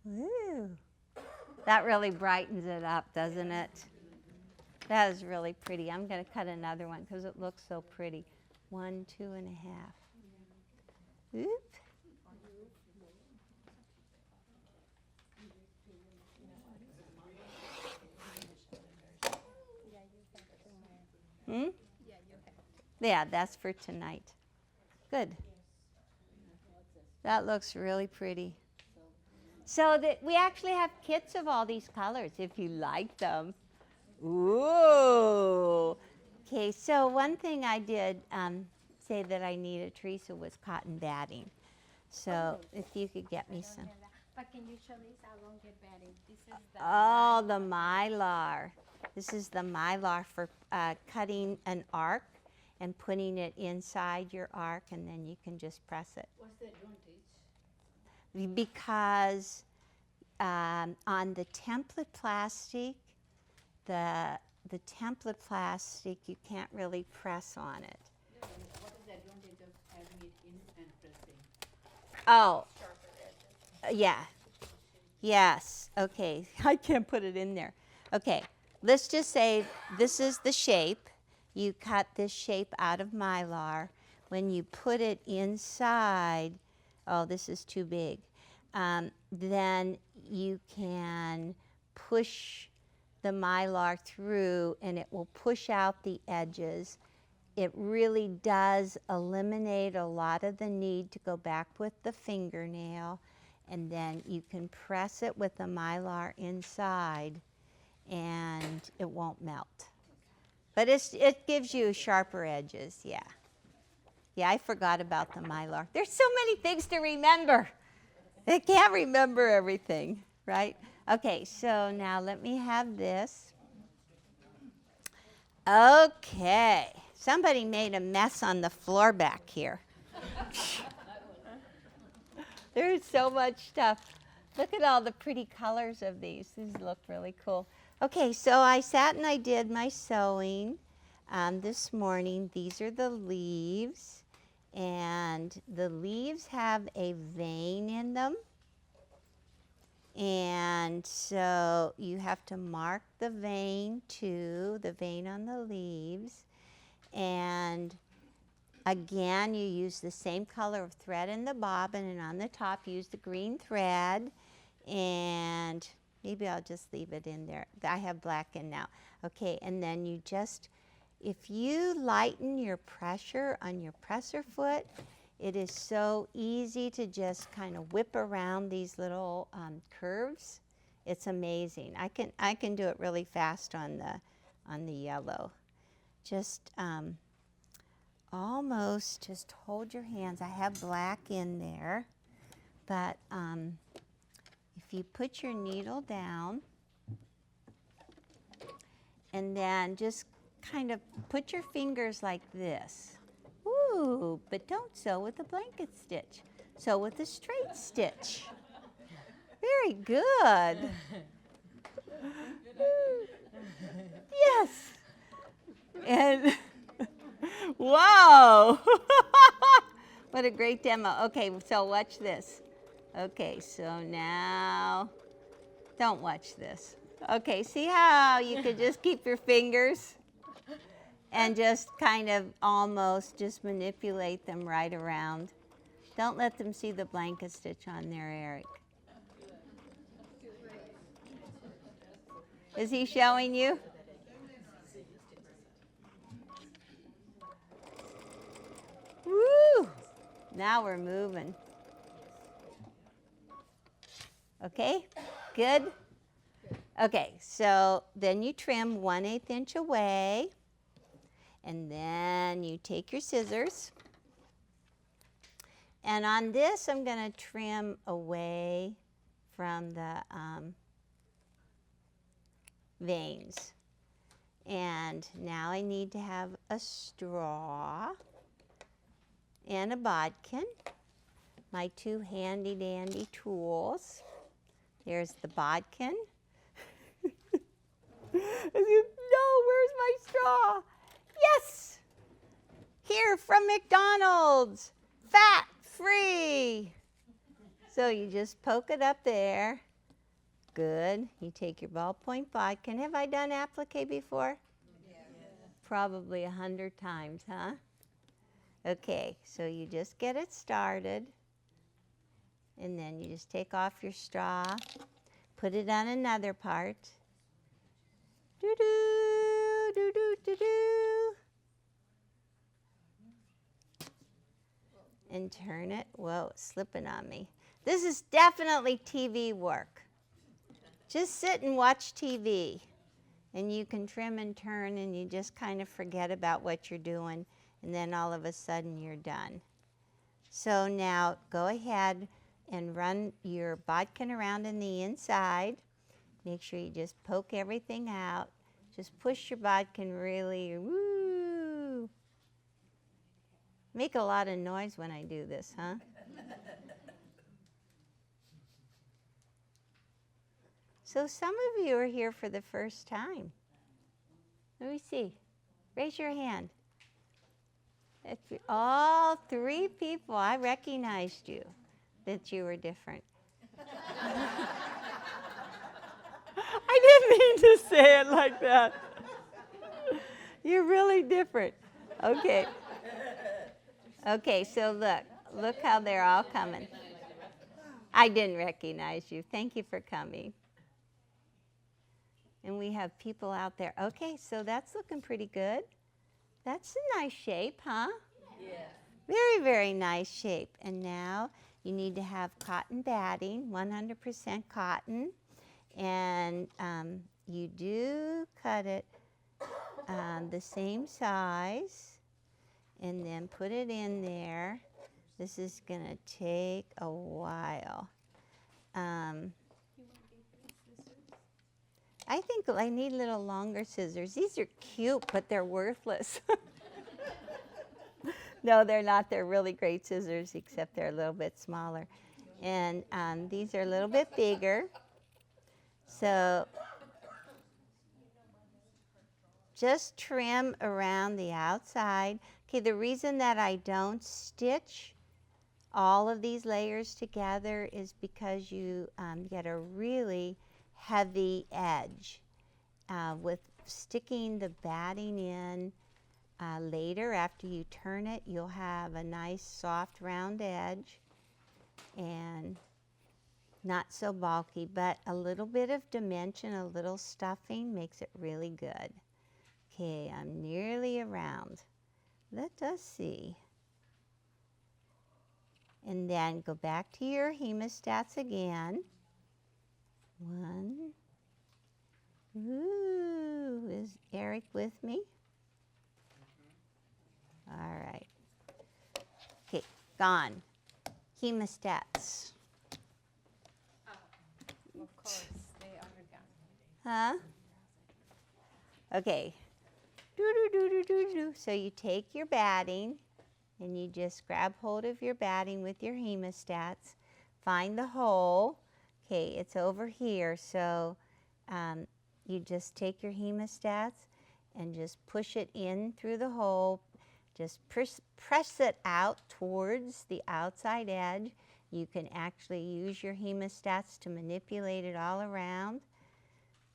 Ooh. That really brightens it up, doesn't it? That is really pretty. I'm going to cut another one because it looks so pretty. 1, 2.5. Oop. Hmm? Yeah, that's for tonight. Good. That looks really pretty. So that we actually have kits of all these colors if you like them. Ooh. Okay, so one thing I did say that I needed, Teresa, was cotton batting. So if you could get me some. But can you show these? I won't get batting. This is the. Oh, the Mylar. This is the Mylar for cutting an arc and putting it inside your arc, and then you can just press it. What's the advantage? Because on the template plastic, the template plastic, you can't really press on it. What is the advantage of having it in and pressing? Oh, yeah. Yes. Okay. I can't put it in there. Okay. Let's just say this is the shape. You cut this shape out of Mylar. When you put it inside, oh, this is too big. Then you can push the Mylar through and it will push out the edges. It really does eliminate a lot of the need to go back with the fingernail, and then you can press it with the Mylar inside and it won't melt. But it gives you sharper edges, yeah. Yeah, I forgot about the Mylar. There's so many things to remember. I can't remember everything, right? Okay, so now let me have this. Okay, somebody made a mess on the floor back here. There's so much stuff. Look at all the pretty colors of these. These look really cool. Okay, so I sat and I did my sewing this morning. These are the leaves, and the leaves have a vein in them. And so you have to mark the vein too, the vein on the leaves. And again, you use the same color of thread in the bobbin, and on the top use the green thread. And maybe I'll just leave it in there. I have black in now. Okay, and then you just, if you lighten your pressure on your presser foot, it is so easy to just kind of whip around these little curves. It's amazing. I can do it really fast on the yellow. Just almost just hold your hands. I have black in there, but if you put your needle down and then just kind of put your fingers like this. Ooh, but don't sew with a blanket stitch. Sew with a straight stitch. Very good. Yes. And whoa! What a great demo. Okay, so watch this. Okay, so now, don't watch this. Okay, see how you could just keep your fingers and just kind of almost just manipulate them right around. Don't let them see the blanket stitch on there, Eric. Is he showing you? Woo! Now we're moving. Okay, good? Okay, so then you trim 1/8 inch away, and then you take your scissors. And on this, I'm going to trim away from the veins. And now I need to have a straw and a bodkin, my two handy dandy tools. There's the bodkin. No, where's my straw? Yes! Here from McDonald's, fat free. So you just poke it up there. Good. You take your ballpoint bodkin. Have I done applique before? Yeah. Probably 100 times, huh? Okay, so you just get it started. And then you just take off your straw, put it on another part. Do-do, do-do, do-do. And turn it. Whoa, it's slipping on me. This is definitely TV work. Just sit and watch TV. And you can trim and turn and you just kind of forget about what you're doing. And then all of a sudden you're done. So now go ahead and run your bodkin around in the inside. Make sure you just poke everything out. Just push your bodkin really, woo. Make a lot of noise when I do this, huh? So some of you are here for the first time. Let me see. Raise your hand. If all 3 people, I recognized you, that you were different. I didn't mean to say it like that. You're really different. Okay. Okay, so look how they're all coming. I didn't recognize you. Thank you for coming. And we have people out there. Okay, so that's looking pretty good. That's a nice shape, huh? Yeah. Very, very nice shape. And now you need to have cotton batting, 100% cotton. And you do cut it the same size and then put it in there. This is going to take a while. I think I need a little longer scissors. These are cute, but they're worthless. No, they're not. They're really great scissors, except they're a little bit smaller. And these are a little bit bigger. So just trim around the outside. Okay, the reason that I don't stitch all of these layers together is because you get a really heavy edge. With sticking the batting in later, after you turn it, you'll have a nice soft round edge and not so bulky, but a little bit of dimension, a little stuffing makes it really good. Okay, I'm nearly around. Let us see. And then go back to your hemostats again. 1. Ooh, is Eric with me? All right. Okay, gone. Hemostats. Of course, they are gone. Huh? Okay. Do. So you take your batting and you just grab hold of your batting with your hemostats. Find the hole. Okay, it's over here. So you just take your hemostats and just push it in through the hole. Just press it out towards the outside edge. You can actually use your hemostats to manipulate it all around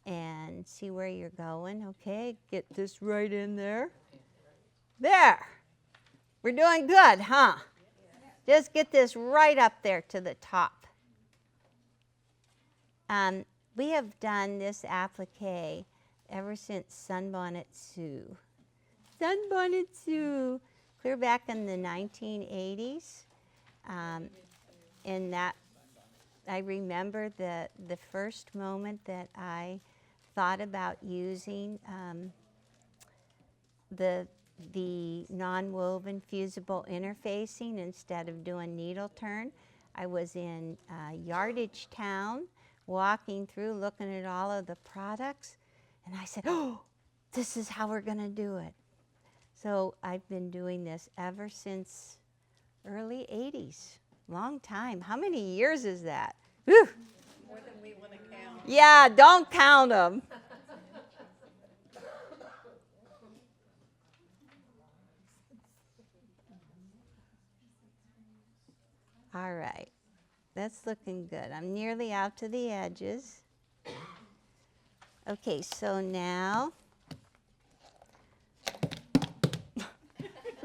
and see where you're going. Okay, get this right in there. There. We're doing good, huh? Just get this right up there to the top. We have done this applique ever since Sunbonnet Sue. Sunbonnet Sue, clear back in the 1980s. And that, I remember the first moment that I thought about using the non-woven fusible interfacing instead of doing needle turn. I was in Yardage Town, walking through, looking at all of the products, and I said, oh, this is how we're going to do it. So I've been doing this ever since early 80s. Long time. How many years is that? Whew. More than we want to count. Yeah, don't count them. All right, that's looking good. I'm nearly out to the edges. Okay, so now,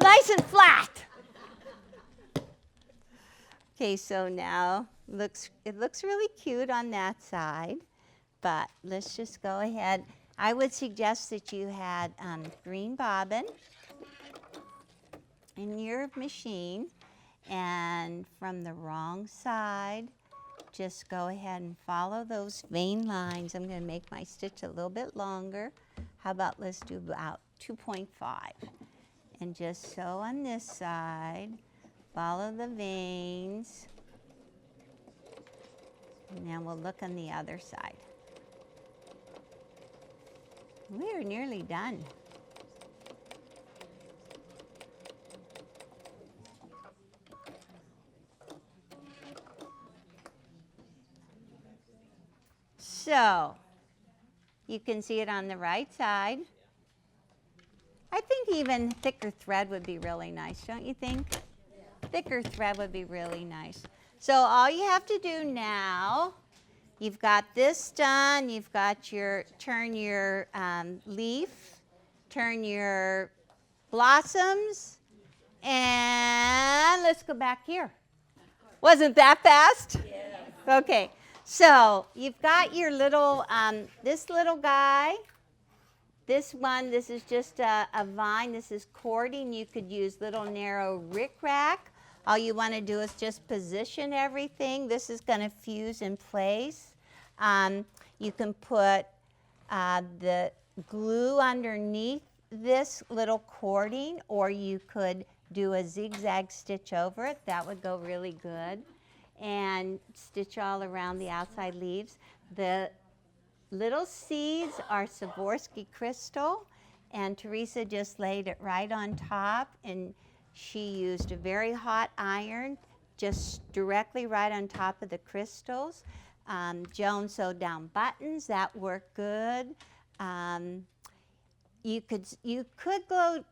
nice and flat. Okay, so now it looks really cute on that side, but let's just go ahead. I would suggest that you had green bobbin in your machine, and from the wrong side, just go ahead and follow those vein lines. I'm going to make my stitch a little bit longer. How about let's do about 2.5, and just sew on this side. Follow the veins, and then we'll look on the other side. We're nearly done. So, you can see it on the right side. I think even thicker thread would be really nice, don't you think? Thicker thread would be really nice. So all you have to do now, you've got this done, you've got your, turn your leaf, turn your blossoms, and let's go back here. Wasn't that fast? Yes. Okay, so you've got your little, this little guy. This one, this is just a vine. This is cording. You could use little narrow rickrack. All you want to do is just position everything. This is going to fuse in place. You can put the glue underneath this little cording, or you could do a zigzag stitch over it. That would go really good. And stitch all around the outside leaves. The little seeds are Swarovski crystal, and Teresa just laid it right on top, and she used a very hot iron just directly right on top of the crystals. Joan sewed down buttons. That worked good. You could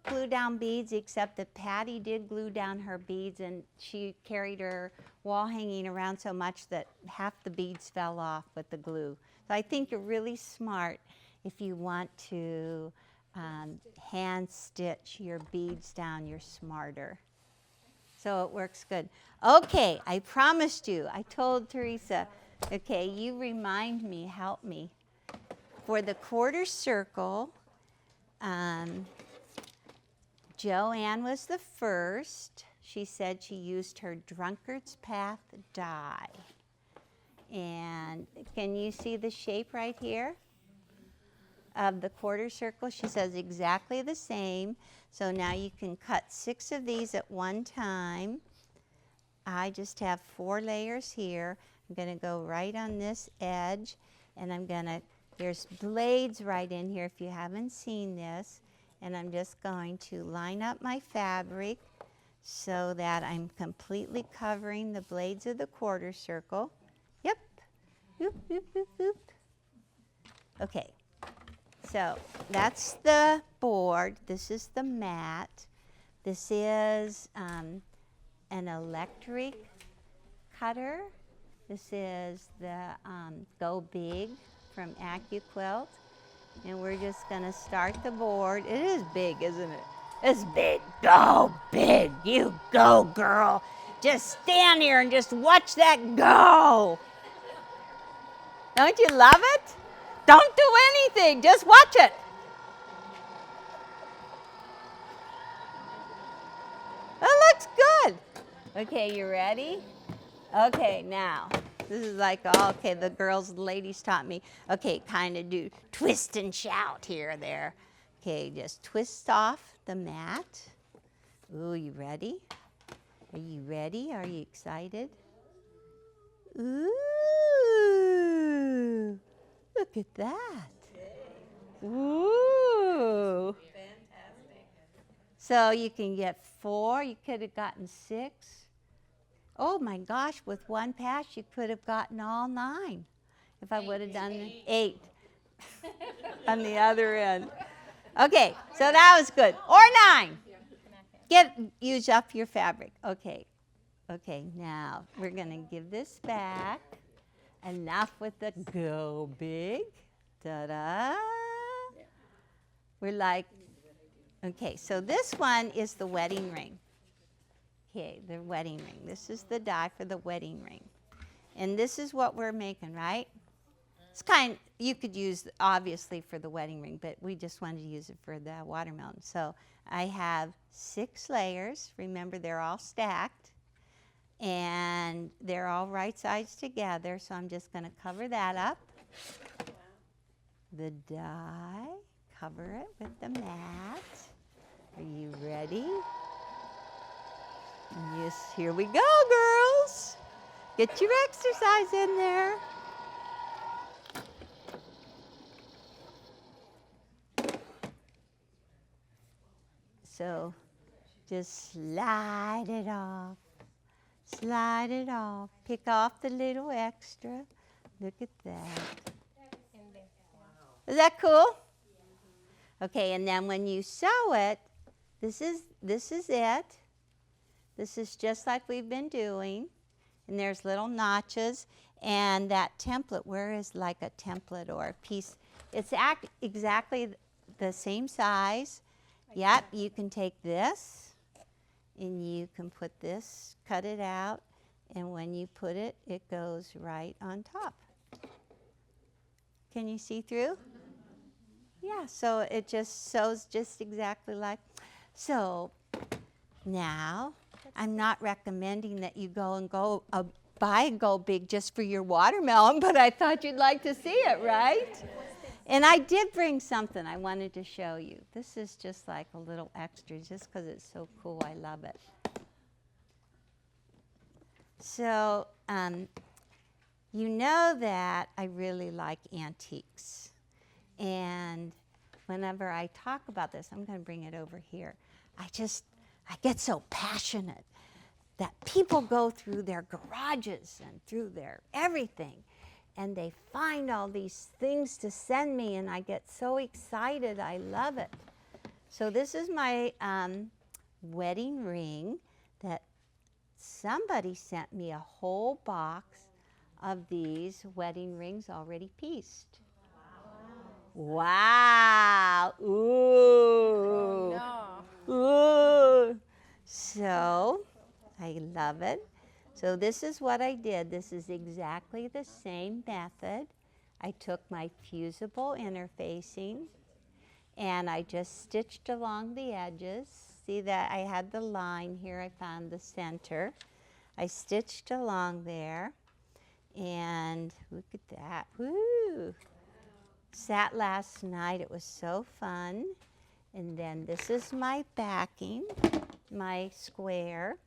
glue down beads, except that Patty did glue down her beads, and she carried her wall hanging around so much that half the beads fell off with the glue. So I think you're really smart if you want to hand stitch your beads down. You're smarter. So it works good. Okay, I promised you. I told Teresa, okay, you remind me, help me. For the quarter circle, Joanne was the first. She said she used her Drunkard's Path die. And can you see the shape right here of the quarter circle? She says exactly the same. So now you can cut 6 of these at one time. I just have 4 layers here. I'm going to go right on this edge, and I'm going to, there's blades right in here if you haven't seen this, and I'm just going to line up my fabric so that I'm completely covering the blades of the quarter circle. Yep. Boop, boop, boop, boop. Okay. So that's the board. This is the mat. This is an electric cutter. This is the Go Big from Quilt. And we're just gonna start the board. It is big, isn't it? It's big. Go big. You go, girl. Just stand here and just watch that go. Don't you love it? Don't do anything. Just watch it. That looks good. Okay, you ready? Okay, now, this is like, okay, the girls, the ladies taught me, okay, kind of do twist and shout here or there. Okay, just twist off the mat. Ooh, you ready? Are you ready? Are you excited? Ooh, look at that. Ooh. Fantastic. So you can get 4, you could have gotten 6. Oh my gosh, with one pass you could have gotten all 9. If I would have done 8 on the other end. Okay, so that was good. Or 9. Use up your fabric. Okay. Okay, now we're gonna give this back. Enough with the Go Big. Ta-da. We're like, okay, so this one is the wedding ring. Okay, the wedding ring. This is the die for the wedding ring. And this is what we're making, right? It's you could use obviously for the wedding ring, but we just wanted to use it for the watermelon. So I have 6 layers. Remember, they're all stacked. And they're all right sides together, so I'm just going to cover that up. The die, cover it with the mat. Are you ready? Yes, here we go, girls. Get your exercise in there. So just slide it off. Slide it off. Pick off the little extra. Look at that. Is that cool? Okay, and then when you sew it, this is it. This is just like we've been doing. And there's little notches. And that template, where is like a template or a piece? It's exactly the same size. Yep, you can take this. And you can put this, cut it out, and when you put it, it goes right on top. Can you see through? Yeah, so it just sews just exactly like. So now, I'm not recommending that you go and buy a Go Big just for your watermelon, but I thought you'd like to see it, right? And I did bring something I wanted to show you. This is just like a little extra just because it's so cool. I love it. So you know that I really like antiques. And whenever I talk about this, I'm going to bring it over here. I get so passionate that people go through their garages and through their everything. And they find all these things to send me, and I get so excited. I love it. So this is my wedding ring that somebody sent me a whole box of these wedding rings already pieced. Wow. Ooh. No. Ooh. So I love it. So this is what I did. This is exactly the same method. I took my fusible interfacing and I just stitched along the edges. See that I had the line here. I found the center. I stitched along there and look at that. Woo! Sat last night. It was so fun. And then this is my backing, my square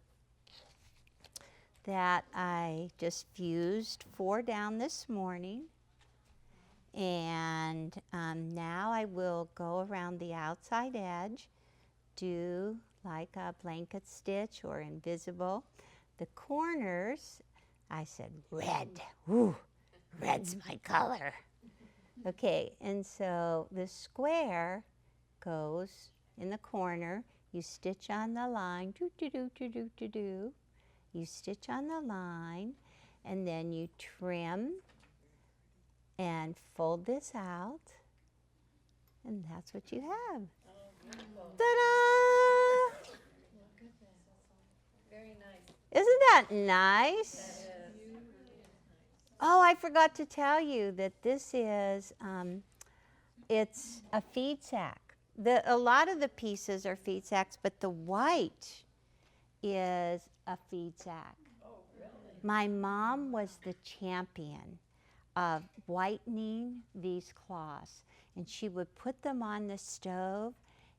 that I just fused 4 down this morning. And now I will go around the outside edge, do like a blanket stitch or invisible. The corners, I said red. Ooh, red's my color. Okay, and so the square goes in the corner. You stitch on the line, do do do do do do do. You stitch on the line, and then you trim and fold this out, and that's what you have. Ta-da! Very nice. Isn't that nice? Oh, I forgot to tell you that this is, it's a feed sack. A lot of the pieces are feed sacks, but the white is a feed sack. Oh, really? My mom was the champion of whitening these cloths, and she would put them on the stove,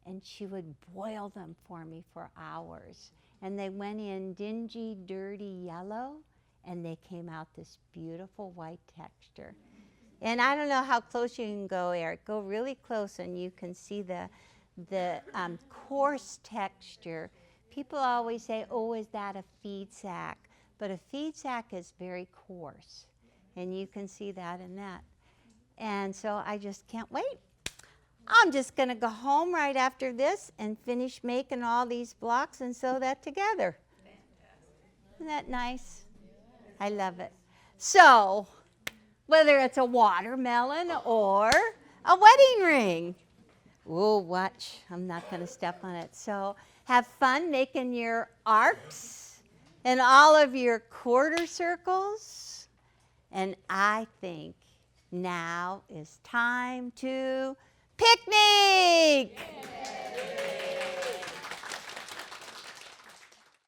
and she would boil them for me for hours. And they went in dingy, dirty yellow, and they came out this beautiful white texture. And I don't know how close you can go, Eric. Go really close, and you can see the coarse texture. People always say, oh, is that a feed sack? But a feed sack is very coarse, and you can see that in that. And so I just can't wait. I'm just going to go home right after this and finish making all these blocks and sew that together. Isn't that nice? I love it. So, whether it's a watermelon or a wedding ring. Whoa, watch. I'm not going to step on it. So, have fun making your arcs and all of your quarter circles. And I think now is time to picnic!